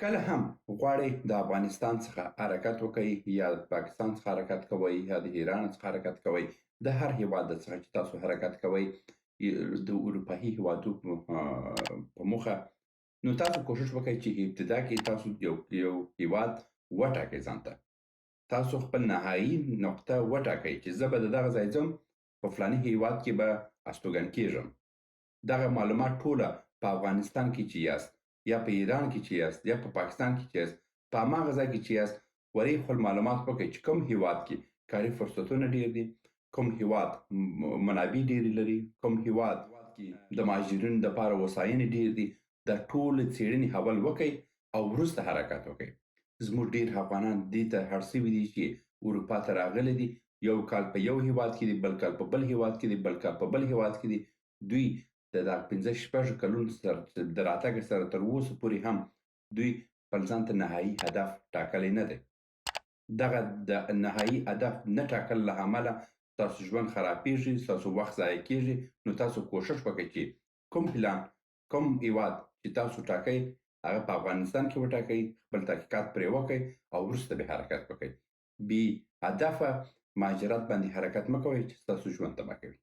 کله هم غواړئ د افغانستان څخه حرکت وکئ یا د پاکستان څخه حرکت کوئ یا د ایران څخه حرکت کوئ، د هر هیواد څخه چې تاسو حرکت کوئ د اروپايي هیوادونو په موخه، نو تاسو کوشش وکئ چې ابتدا کې تاسو یو هیواد وټاکئ ځان ته. تاسو خپل نهایي نقطه وټاکئ چې زه به د دغه ځای ځم، په فلاني هیواد کې به استوګن کیږم. دغه معلومات ټوله په افغانستان کې چې یاست یا په ایران کې چې یاست یا په پاکستان کې چې یاست، په هماغه ځای کې چې یاست ورې خپل معلومات وکړئ چې کوم هیواد کې کاري فرصتونه ډیر دي، کوم هیواد منابع ډیرې لري، کوم هیواد کې د مهاجرینو دپاره وساینې ډیر دي. دا ټولې څېړنې حول وکئ او وروسته حرکت وکئ. زموږ ډیر افغانان دې ته اړ سوي دي چې اروپا ته راغلي دي، یو کال په یو هیواد کې دي، بل کال په بل هیواد کې دي، بل کال په بل هیواد کې دي. دوی د دغه 15 کلونو سره د راتګ سره تر اوسه پورې هم دوی خپل ځان ته نهایي هدف ټاکلی نه دی. دغه د نهایي هدف نه ټاکل له امله ستاسو ژوند خرابېږي، ستاسو وخت ضایع کېږي. نو تاسو کوشش وکړئ چې کوم پلان، کوم هیواد چې تاسو ټاکئ هغه په افغانستان کې وټاکئ، خپل تحقیقات پرې وکئ او وروسته به حرکت وکئ. بې هدفه مهاجرت باندې حرکت مه کوئ چې ستاسو ژوند تباه کوي.